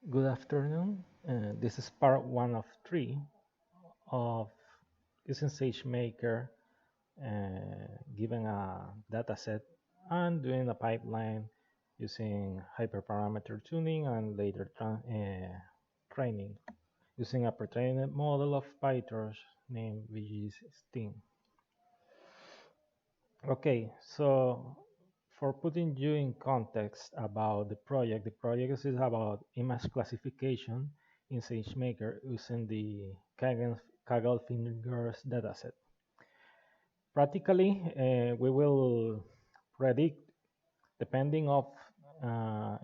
Good afternoon. This is part 1 of 3 of using SageMaker, given a data set and doing a pipeline using hyperparameter tuning and later training using a pre-trained model of PyTorch named VGG16. Okay, so for putting you in context about the project is about image classification in SageMaker using the Kaggle Fingers Dataset. Practically, we will predict, depending of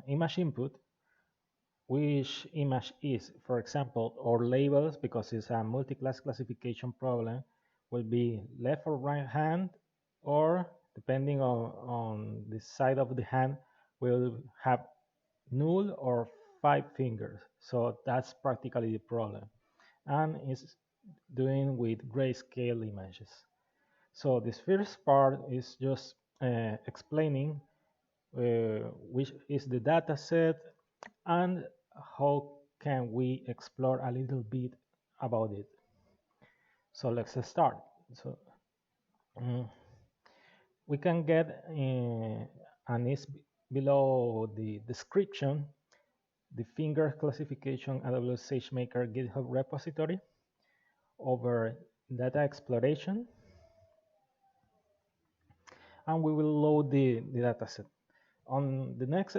image input, which image is. For example, our labels, because it's a multi-class classification problem, will be left or right hand, or depending on the side of the hand, will have null or 5 fingers. So that's practically the problem. And it's doing with grayscale images. So this first part is just explaining which is the data set and how can we explore a little bit about it. So let's start. So we can get and it's below the description, the finger classification AWS SageMaker GitHub Repository over data exploration, and we will load the dataset. On the next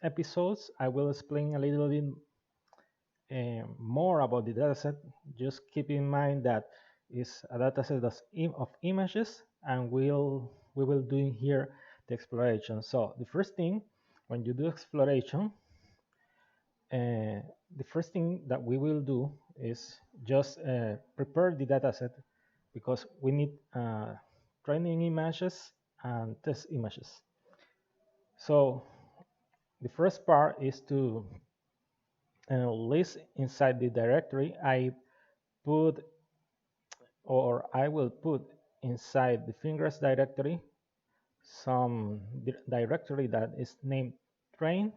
episodes, I will explain a little bit more about the dataset. Just keep in mind that it's a dataset of images, and we will do here the exploration. So the first thing, when you do exploration, the first thing that we will do is just prepare the dataset, because we need training images and test images. So the first part is to list inside the directory. I will put inside the fingers directory some directory that is named train,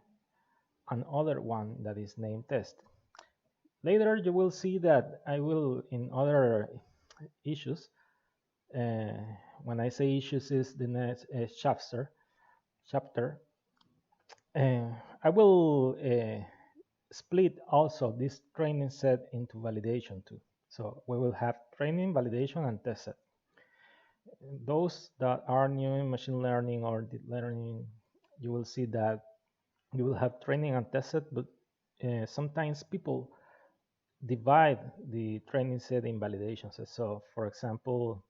and other one that is named test. Later you will see that I will, in other issues, when I say issues is the next chapter, I will split also this training set into validation too. So we will have training, validation, and test set. Those that are new in machine learning or deep learning, you will see that you will have training and test set, but sometimes people divide the training set in validation sets. So for example,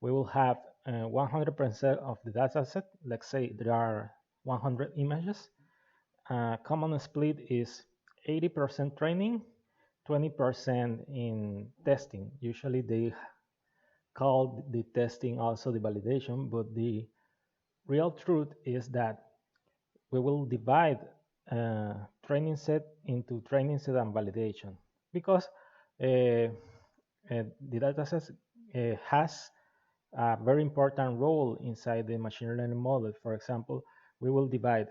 we will have 100% of the data set. Let's say there are 100 images. Common split is 80% training, 20% in testing. Usually they call the testing also the validation, but the real truth is that we will divide training set into training set and validation, because the dataset has a very important role inside the machine learning model. For example, we will divide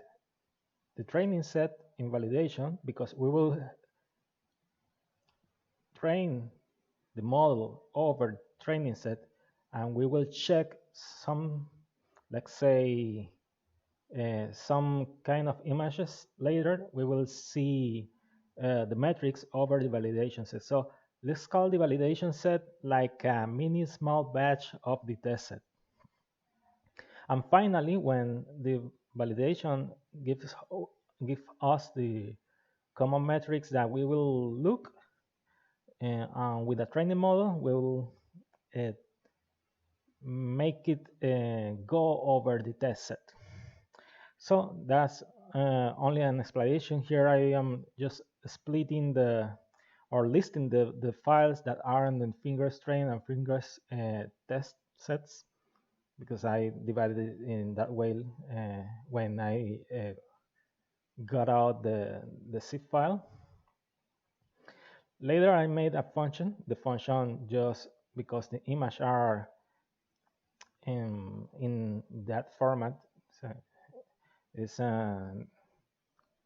the training set in validation, because we will train the model over training set, and we will check some, let's say, some kind of images. Later we will see the metrics over the validation set. So let's call the validation set like a mini small batch of the test set. And finally, when the validation gives us the common metrics that we will look, with a training model, we'll make it go over the test set. So that's only an explanation. Here I am just splitting or listing the files that are in the fingers train and fingers test sets, because I divided it in that way when I got out the zip file. Later I made a function. The function, just because the image are in that format, so it's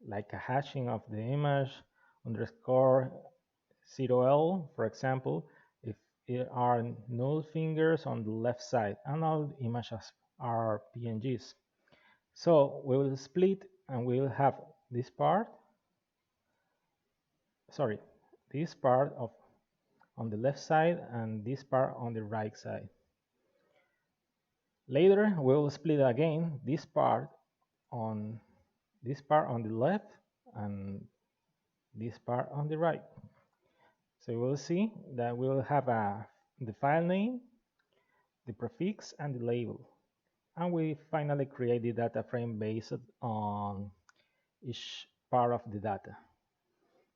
like a hashing of the image, underscore 0L, for example, if there are null fingers on the left side, and all the images are PNGs. So we will split and we will have this part, this part on the left side and this part on the right side. Later, we will split again this part on the left and this part on the right. So we will see that we will have the file name, the prefix, and the label. And we finally create the data frame based on each part of the data.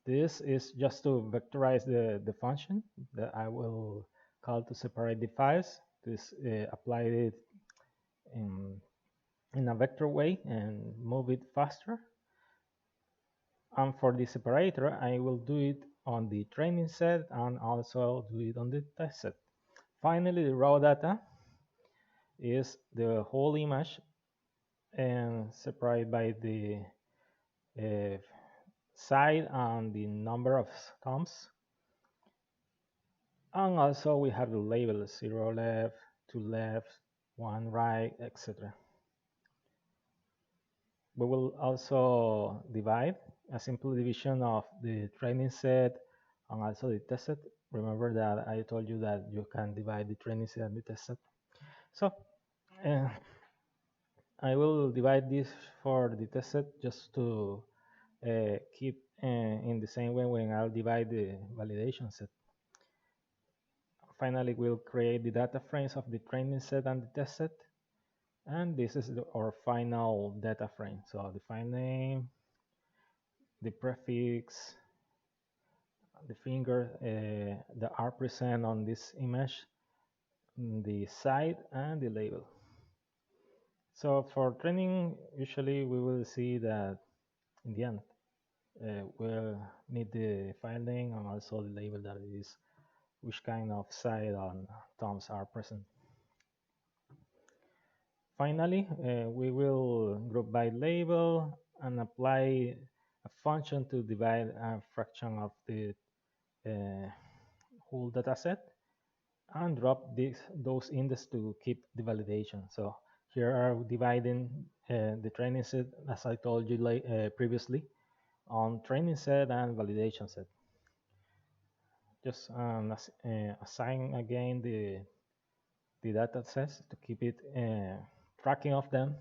This is just to vectorize the function that I will call to separate the files. This apply it in a vector way and move it faster. And for the separator, I will do it on the training set and also do it on the test set. Finally, the raw data is the whole image and separated by the side and the number of thumbs. And also we have the label 0 left, 2 left, 1 right, etc. We will also divide a simple division of the training set and also the test set. Remember that I told you that you can divide the training set and the test set. So I will divide this for the test set just to keep in the same way when I'll divide the validation set. Finally, we'll create the data frames of the training set and the test set. And this is our final data frame. So the file name, the prefix, the finger that are present on this image, the site, and the label. So for training, usually we will see that in the end, we'll need the file name and also the label that is which kind of site and thumbs are present. Finally, we will group by label and apply a function to divide a fraction of the whole data set and drop those indexes to keep the validation. So here are dividing the training set, as I told you previously, on training set and validation set. Just assign again the data sets to keep it tracking of them.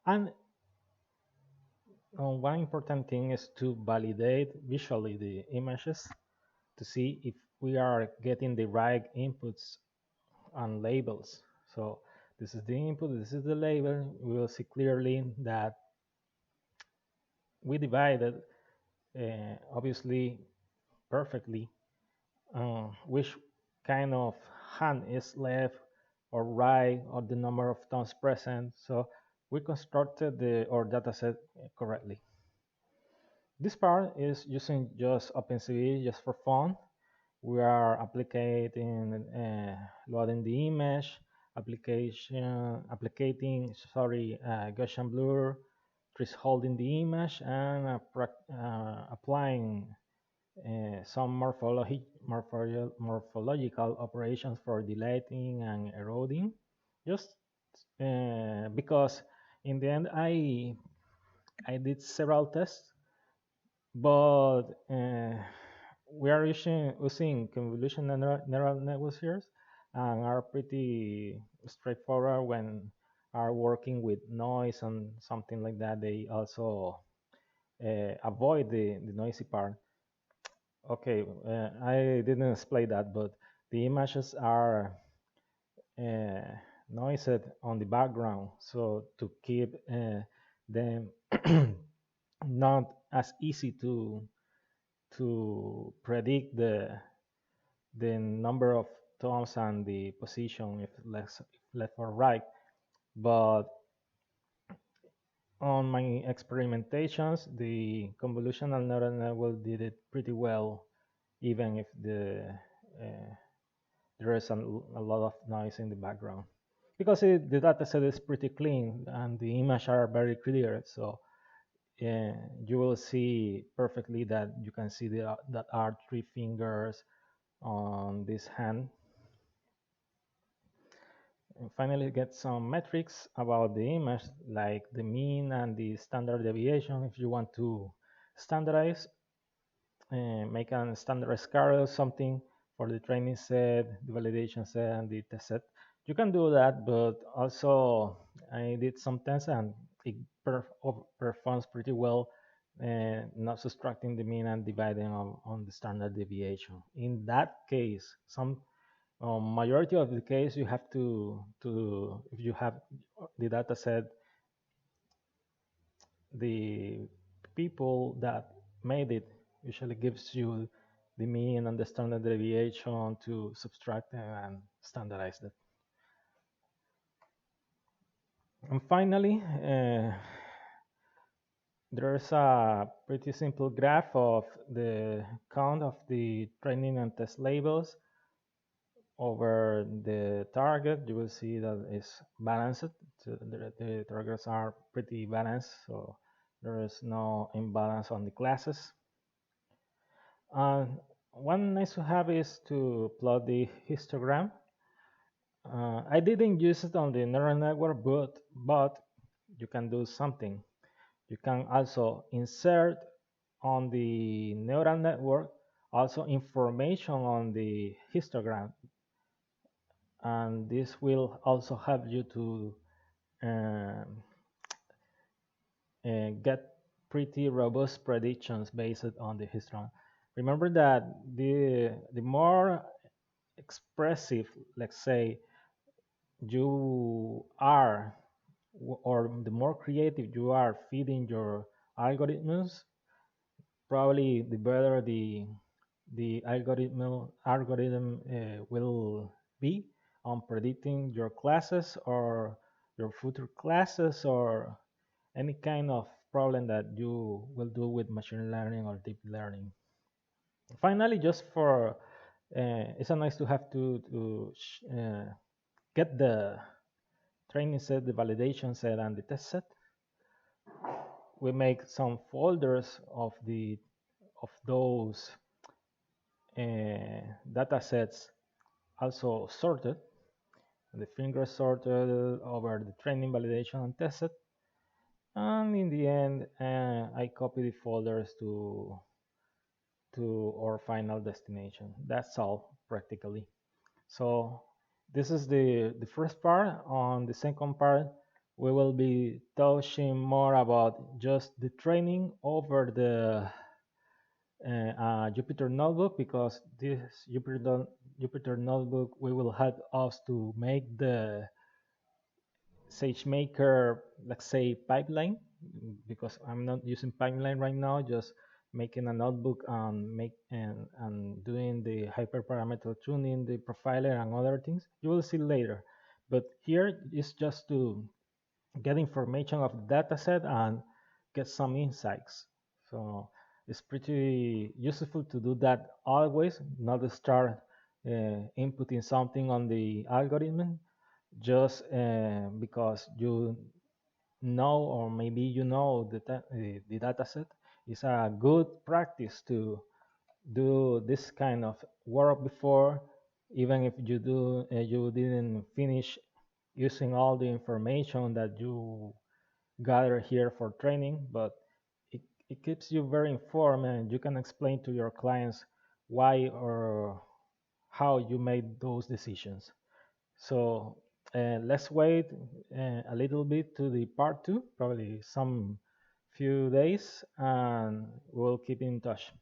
And one important thing is to validate visually the images to see if we are getting the right inputs and labels. So this is the input, this is the label. We will see clearly that we divided obviously perfectly which kind of hand is left or right or the number of tones present. So we constructed our dataset correctly. This part is using just OpenCV just for fun. We are applicating, loading the image, applicating, Gaussian blur, thresholding the image, and applying some morphological operations for dilating and eroding. Just because in the end I did several tests, but we are using convolutional neural networks here and are pretty straightforward when are working with noise and something like that. They also avoid the noisy part. Okay, I didn't explain that, but the images are noised on the background, so to keep them not as easy to predict the number of tones and the position if left or right. But on my experimentations, the convolutional neural network did it pretty well, even if there is a lot of noise in the background, because the data set is pretty clean and the images are very clear. So you will see perfectly that you can see that are 3 fingers on this hand. And finally, get some metrics about the image, like the mean and the standard deviation. If you want to standardize, make a standardized card or something for the training set, the validation set, and the test set. You can do that, but also I did some tests and it performs pretty well, not subtracting the mean and dividing on the standard deviation. In that case, some majority of the case you have to if you have the data set, the people that made it usually gives you the mean and the standard deviation to subtract and standardize that. And finally, there's a pretty simple graph of the count of the training and test labels over the target. You will see that it's balanced. So the targets are pretty balanced, so there is no imbalance on the classes. One nice to have is to plot the histogram. I didn't use it on the neural network, but you can do something. You can also insert on the neural network also information on the histogram, and this will also help you to get pretty robust predictions based on the histogram. Remember that the more expressive, let's say, you are, or the more creative you are feeding your algorithms, probably the better the algorithm will be on predicting your classes or your future classes or any kind of problem that you will do with machine learning or deep learning. Finally, just for it's a nice to have to get the training set, the validation set, and the test set. We make some folders of those data sets, also sorted. The fingers sorted over the training, validation, and test set. And in the end, I copy the folders to our final destination. That's all practically. So this is the first part. On the second part, we will be touching more about just the training over the Jupyter Notebook, because this Jupyter Notebook will help us to make the Sagemaker, let's say, pipeline, because I'm not using pipeline right now, just making a notebook and doing the hyperparameter tuning, the profiler, and other things. You will see later. But here is just to get information of the data set and get some insights. So it's pretty useful to do that always, not to start inputting something on the algorithm just because you know, or maybe you know the data set. It's a good practice to do this kind of work before, even if you didn't finish using all the information that you gather here for training, but it keeps you very informed, and you can explain to your clients why or how you made those decisions. So let's wait a little bit to the part 2, probably some few days, and we'll keep in touch.